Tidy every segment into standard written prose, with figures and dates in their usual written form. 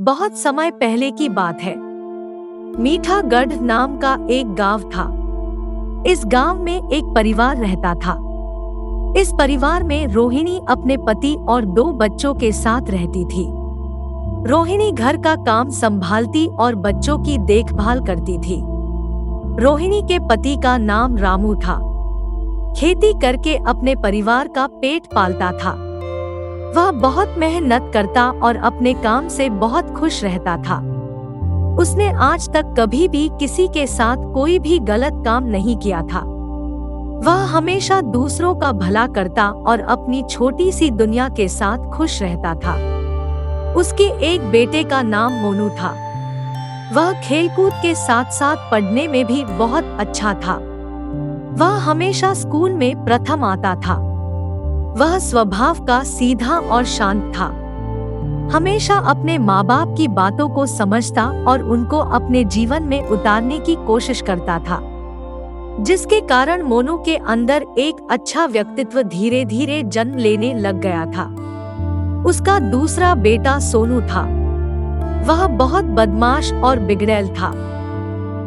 बहुत समय पहले की बात है। मीठागढ़ नाम का एक गांव था। इस गांव में एक परिवार रहता था। इस परिवार में रोहिणी अपने पति और 2 बच्चों के साथ रहती थी। रोहिणी घर का काम संभालती और बच्चों की देखभाल करती थी। रोहिणी के पति का नाम रामू था। खेती करके अपने परिवार का पेट पालता था। वह बहुत मेहनत करता और अपने काम से बहुत खुश रहता था। उसने आज तक कभी भी किसी के साथ कोई भी गलत काम नहीं किया था। वह हमेशा दूसरों का भला करता और अपनी छोटी सी दुनिया के साथ खुश रहता था। उसके एक बेटे का नाम मोनू था। वह खेलकूद के साथ साथ पढ़ने में भी बहुत अच्छा था। वह हमेशा स्कूल में प्रथम आता था। वह स्वभाव का सीधा और शांत था। हमेशा अपने माँ बाप की बातों को समझता और उनको अपने जीवन में उतारने की कोशिश करता था, जिसके कारण मोनू के अंदर एक अच्छा व्यक्तित्व धीरे धीरे जन्म लेने लग गया था। उसका दूसरा बेटा सोनू था। वह बहुत बदमाश और बिगड़ैल था।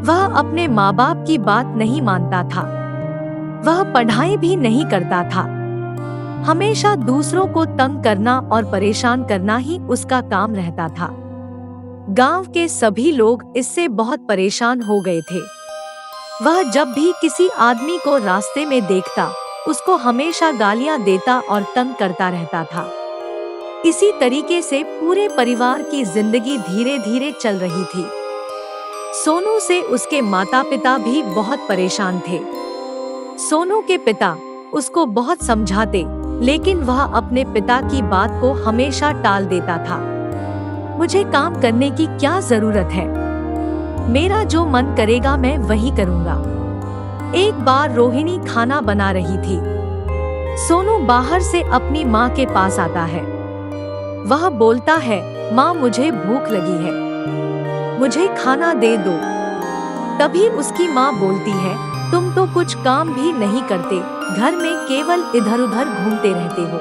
वह अपने माँ बाप की बात नहीं मानता था। वह पढ़ाई भी नहीं करता था। हमेशा दूसरों को तंग करना और परेशान करना ही उसका काम रहता था। गांव के सभी लोग इससे बहुत परेशान हो गए थे। वह जब भी किसी आदमी को रास्ते में देखता, उसको हमेशा गालियां देता और तंग करता रहता था। इसी तरीके से पूरे परिवार की जिंदगी धीरे धीरे चल रही थी। सोनू से उसके माता पिता भी बहुत परेशान थे। सोनू के पिता उसको बहुत समझाते, लेकिन वह अपने पिता की बात को हमेशा टाल देता था। मुझे काम करने की क्या जरूरत है? मेरा जो मन करेगा मैं वही करूँगा। एक बार रोहिणी खाना बना रही थी। सोनू बाहर से अपनी माँ के पास आता है। वह बोलता है, माँ मुझे भूख लगी है, मुझे खाना दे दो। तभी उसकी माँ बोलती है, तुम तो कुछ काम भी नहीं करते, घर में केवल इधर उधर घूमते रहते हो,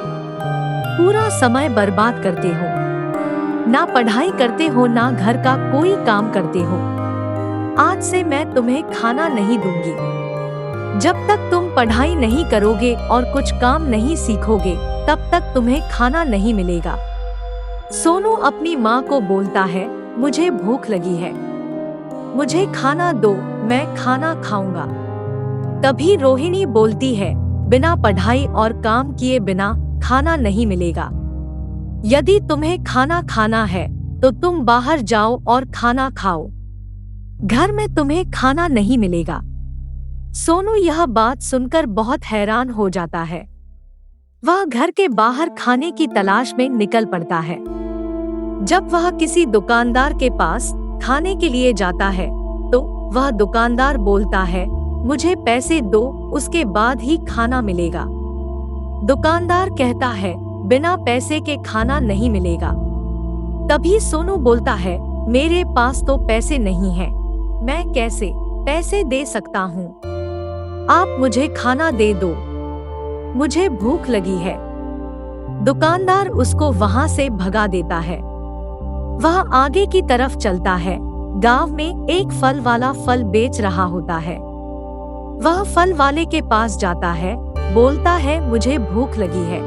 पूरा समय बर्बाद करते हो, ना पढ़ाई करते हो ना घर का कोई काम करते हो। आज से मैं तुम्हें खाना नहीं दूंगी। जब तक तुम पढ़ाई नहीं करोगे और कुछ काम नहीं सीखोगे, तब तक तुम्हें खाना नहीं मिलेगा। सोनू अपनी माँ को बोलता है, मुझे भूख लगी है, मुझे खाना दो, मैं खाना खाऊंगा। तभी रोहिणी बोलती है, बिना पढ़ाई और काम किए बिना खाना नहीं मिलेगा। यदि तुम्हें खाना खाना है तो तुम बाहर जाओ और खाना खाओ, घर में तुम्हें खाना नहीं मिलेगा। सोनू यह बात सुनकर बहुत हैरान हो जाता है। वह घर के बाहर खाने की तलाश में निकल पड़ता है। जब वह किसी दुकानदार के पास खाने के लिए जाता है तो वह दुकानदार बोलता है, मुझे पैसे दो, उसके बाद ही खाना मिलेगा। दुकानदार कहता है, बिना पैसे के खाना नहीं मिलेगा। तभी सोनू बोलता है, मेरे पास तो पैसे नहीं हैं, मैं कैसे पैसे दे सकता हूँ? आप मुझे खाना दे दो, मुझे भूख लगी है। दुकानदार उसको वहां से भगा देता है। वह आगे की तरफ चलता है। गांव में एक फल वाला फल बेच रहा होता है। वह फल वाले के पास जाता है, बोलता है, मुझे भूख लगी है,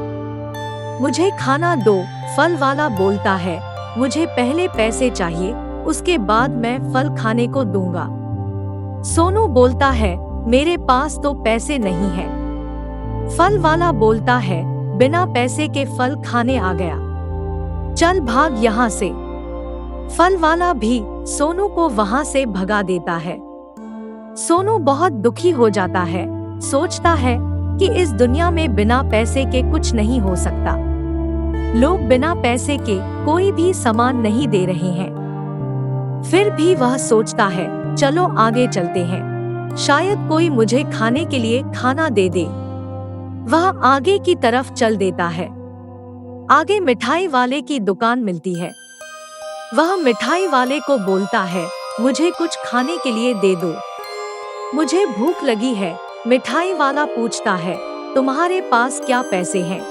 मुझे खाना दो। फल वाला बोलता है, मुझे पहले पैसे चाहिए, उसके बाद मैं फल खाने को दूंगा। सोनू बोलता है, मेरे पास तो पैसे नहीं है। फल वाला बोलता है, बिना पैसे के फल खाने आ गया, चल भाग यहाँ से। फल वाला भी सोनू को वहां से भगा देता है। सोनू बहुत दुखी हो जाता है, सोचता है कि इस दुनिया में बिना पैसे के कुछ नहीं हो सकता। लोग बिना पैसे के कोई भी सामान नहीं दे रहे हैं। फिर भी वह सोचता है, चलो आगे चलते हैं, शायद कोई मुझे खाने के लिए खाना दे दे। वह आगे की तरफ चल देता है। आगे मिठाई वाले की दुकान मिलती है। वह मिठाई वाले को बोलता है, मुझे कुछ खाने के लिए दे दो, मुझे भूख लगी है। मिठाई वाला पूछता है, तुम्हारे पास क्या पैसे हैं?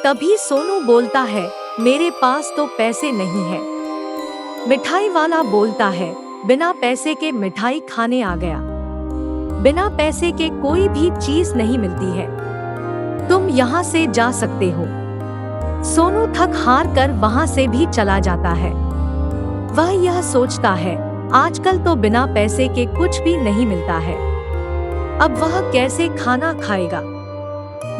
तभी सोनू बोलता है, मेरे पास तो पैसे नहीं है। मिठाई वाला बोलता है, बिना पैसे के मिठाई खाने आ गया। बिना पैसे के कोई भी चीज नहीं मिलती है, तुम यहाँ से जा सकते हो। सोनू थक हार कर वहाँ से भी चला जाता है। वह यह सोचता है, आजकल तो बिना पैसे के कुछ भी नहीं मिलता है, अब वह कैसे खाना खाएगा।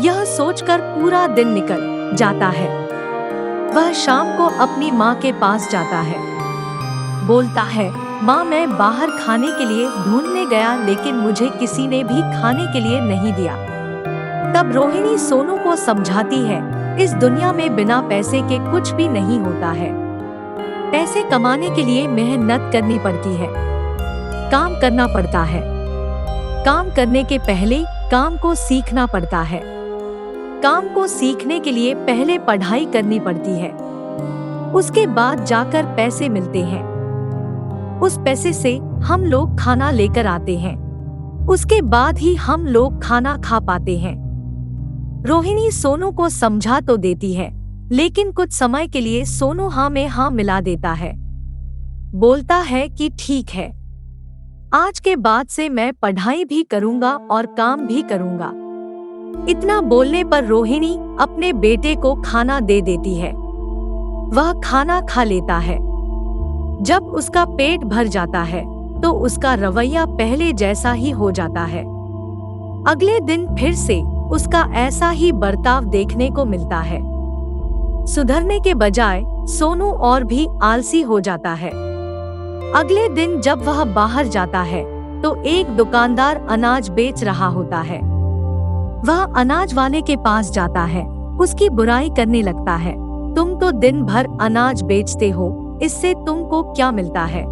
यह सोचकर पूरा दिन निकल जाता है। वह शाम को अपनी माँ के पास जाता है। बोलता है, माँ मैं बाहर खाने के लिए ढूंढने गया, लेकिन मुझे किसी ने भी खाने के लिए नहीं दिया। तब रोहिणी सोनू को समझाती है, इस दुनिया में बिना पैसे के कुछ भी नहीं होता है। पैसे कमाने के लिए मेहनत करनी पड़ती है, काम करना पड़ता है। काम करने के पहले काम को सीखना पड़ता है। काम को सीखने के लिए पहले पढ़ाई करनी पड़ती है, उसके बाद जाकर पैसे मिलते हैं। उस पैसे से हम लोग खाना लेकर आते हैं, उसके बाद ही हम लोग खाना खा पाते हैं। रोहिणी सोनू को समझा तो देती है, लेकिन कुछ समय के लिए सोनू हाँ में हाँ मिला देता है। बोलता है कि ठीक है, आज के बाद से मैं पढ़ाई भी करूंगा और काम भी करूंगा। इतना बोलने पर रोहिणी अपने बेटे को खाना दे देती है। वह खाना खा लेता है। जब उसका पेट भर जाता है तो उसका रवैया पहले जैसा ही हो जाता है। अगले दिन फिर से उसका ऐसा ही बर्ताव देखने को मिलता है। सुधरने के बजाय सोनू और भी आलसी हो जाता है। अगले दिन जब वह बाहर जाता है तो एक दुकानदार अनाज बेच रहा होता है। वह अनाज वाले के पास जाता है, उसकी बुराई करने लगता है। तुम तो दिन भर अनाज बेचते हो, इससे तुमको क्या मिलता है?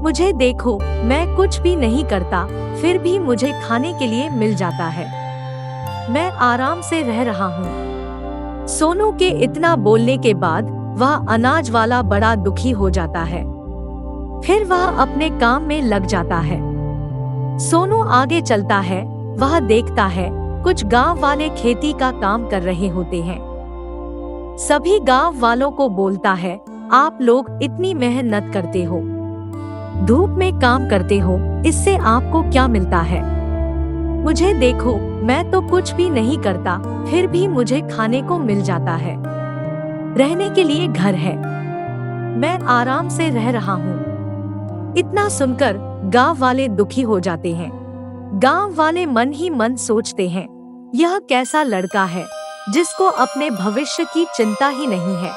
मुझे देखो, मैं कुछ भी नहीं करता, फिर भी मुझे खाने के लिए मिल जाता है। मैं आराम से रह रहा हूँ। सोनू के इतना बोलने के बाद वह अनाज वाला बड़ा दुखी हो जाता है। फिर वह अपने काम में लग जाता है। सोनू आगे चलता है। वह देखता है कुछ गांव वाले खेती का काम कर रहे होते हैं। सभी गांव वालों को बोलता है, आप लोग इतनी मेहनत करते हो, धूप में काम करते हो, इससे आपको क्या मिलता है? मुझे देखो, मैं तो कुछ भी नहीं करता, फिर भी मुझे खाने को मिल जाता है। रहने के लिए घर है, मैं आराम से रह रहा हूँ। इतना सुनकर गांव वाले दुखी हो जाते हैं। गांव वाले मन ही मन सोचते हैं, यह कैसा लड़का है जिसको अपने भविष्य की चिंता ही नहीं है।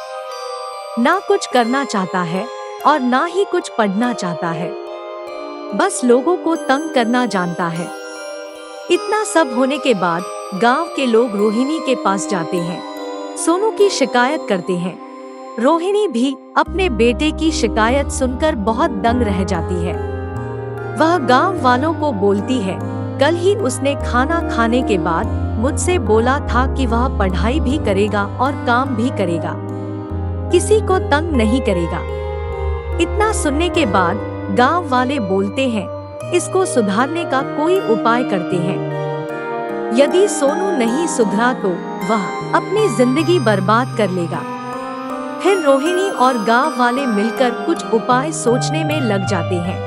ना कुछ करना चाहता है और ना ही कुछ पढ़ना चाहता है, बस लोगों को तंग करना जानता है। इतना सब होने के बाद गांव के लोग रोहिणी के पास जाते हैं, सोनू की शिकायत करते हैं। रोहिणी भी अपने बेटे की शिकायत सुनकर बहुत दंग रह जाती है। वह गांव वालों को बोलती है, कल ही उसने खाना खाने के बाद मुझसे बोला था कि वह पढ़ाई भी करेगा और काम भी करेगा, किसी को तंग नहीं करेगा। इतना सुनने के बाद गांव वाले बोलते हैं, इसको सुधारने का कोई उपाय करते हैं। यदि सोनू नहीं सुधरा तो वह अपनी जिंदगी बर्बाद कर लेगा। फिर रोहिणी और गांव वाले मिलकर कुछ उपाय सोचने में लग जाते हैं।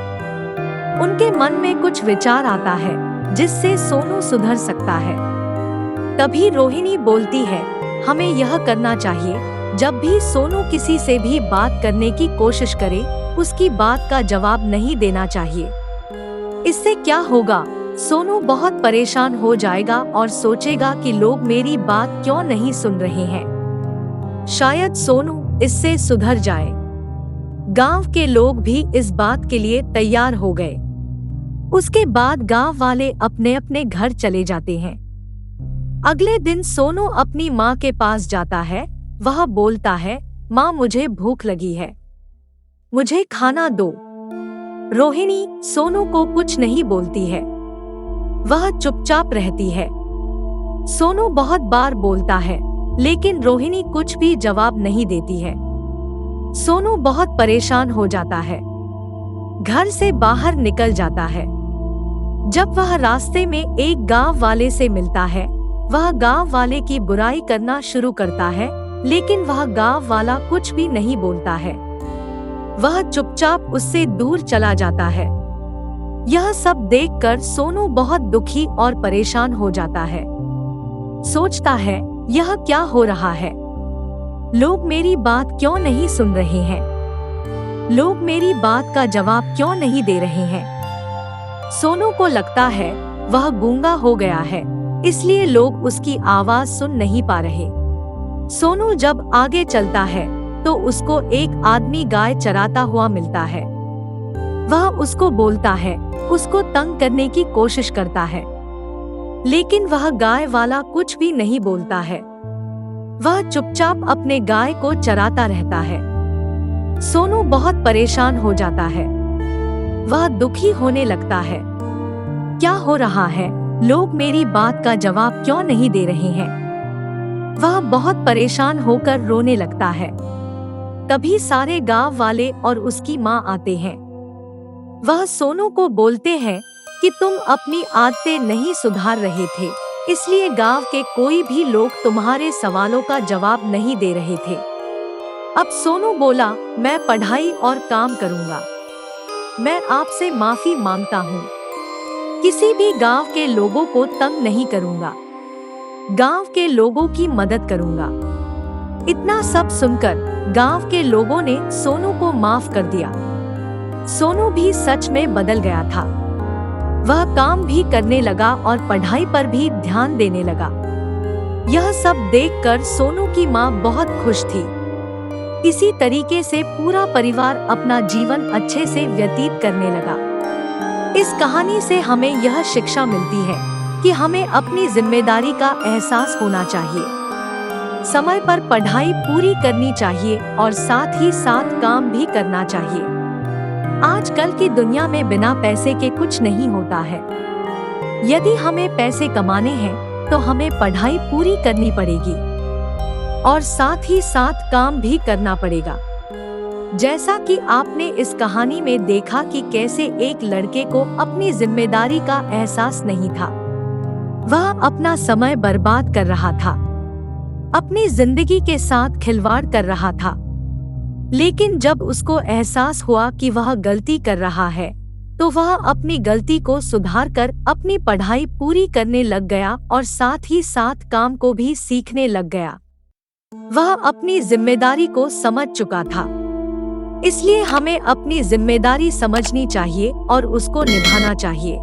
उनके मन में कुछ विचार आता है जिससे सोनू सुधर सकता है। तभी रोहिणी बोलती है, हमें यह करना चाहिए, जब भी सोनू किसी से भी बात करने की कोशिश करे, उसकी बात का जवाब नहीं देना चाहिए। इससे क्या होगा, सोनू बहुत परेशान हो जाएगा और सोचेगा कि लोग मेरी बात क्यों नहीं सुन रहे हैं। शायद सोनू इससे सुधर जाए। गांव के लोग भी इस बात के लिए तैयार हो गए। उसके बाद गांव वाले अपने अपने घर चले जाते हैं। अगले दिन सोनू अपनी माँ के पास जाता है। वह बोलता है, माँ मुझे भूख लगी है, मुझे खाना दो। रोहिणी सोनू को कुछ नहीं बोलती है, वह चुपचाप रहती है। सोनू बहुत बार बोलता है, लेकिन रोहिणी कुछ भी जवाब नहीं देती है। सोनू बहुत परेशान हो जाता है, घर से बाहर निकल जाता है। जब वह रास्ते में एक गांव वाले से मिलता है, वह गांव वाले की बुराई करना शुरू करता है, लेकिन वह गांव वाला कुछ भी नहीं बोलता है। वह चुपचाप उससे दूर चला जाता है। यह सब देखकर सोनू बहुत दुखी और परेशान हो जाता है। सोचता है, यह क्या हो रहा है? लोग मेरी बात क्यों नहीं सुन रहे हैं? लोग मेरी बात का जवाब क्यों नहीं दे रहे हैं? सोनू को लगता है वह गूंगा हो गया है, इसलिए लोग उसकी आवाज सुन नहीं पा रहे। सोनू जब आगे चलता है तो उसको एक आदमी गाय चराता हुआ मिलता है। वह उसको बोलता है, उसको तंग करने की कोशिश करता है, लेकिन वह गाय वाला कुछ भी नहीं बोलता है। वह चुपचाप अपने गाय को चराता रहता है। सोनू बहुत परेशान हो जाता है। वह दुखी होने लगता है। क्या हो रहा है? लोग मेरी बात का जवाब क्यों नहीं दे रहे हैं? वह बहुत परेशान होकर रोने लगता है। तभी सारे गांव वाले और उसकी माँ आते हैं। वह सोनू को बोलते हैं कि तुम अपनी आदतें नहीं सुधार रहे थे, इसलिए गांव के कोई भी लोग तुम्हारे सवालों का जवाब नहीं दे रहे थे। अब सोनू बोला, मैं पढ़ाई और काम करूंगा। मैं आपसे माफी मांगता हूँ। किसी भी गांव के लोगों को तंग नहीं करूंगा। गांव के लोगों की मदद करूंगा। इतना सब सुनकर गांव के लोगों ने सोनू को माफ कर दिया। सोनू भी सच में बदल गया था। वह काम भी करने लगा और पढ़ाई पर भी ध्यान देने लगा। यह सब देखकर सोनू की माँ बहुत खुश थी। इसी तरीके से पूरा परिवार अपना जीवन अच्छे से व्यतीत करने लगा। इस कहानी से हमें यह शिक्षा मिलती है कि हमें अपनी जिम्मेदारी का एहसास होना चाहिए। समय पर पढ़ाई पूरी करनी चाहिए और साथ ही साथ काम भी करना चाहिए। आजकल की दुनिया में बिना पैसे के कुछ नहीं होता है। यदि हमें पैसे कमाने हैं तो हमें पढ़ाई पूरी करनी पड़ेगी और साथ ही साथ काम भी करना पड़ेगा। जैसा कि आपने इस कहानी में देखा कि कैसे एक लड़के को अपनी जिम्मेदारी का एहसास नहीं था। वह अपना समय बर्बाद कर रहा था, अपनी जिंदगी के साथ खिलवाड़ कर रहा था। लेकिन जब उसको एहसास हुआ कि वह गलती कर रहा है, तो वह अपनी गलती को सुधार कर अपनी पढ़ाई पूरी करने लग गया और साथ ही साथ काम को भी सीखने लग गया। वह अपनी जिम्मेदारी को समझ चुका था। इसलिए हमें अपनी जिम्मेदारी समझनी चाहिए और उसको निभाना चाहिए।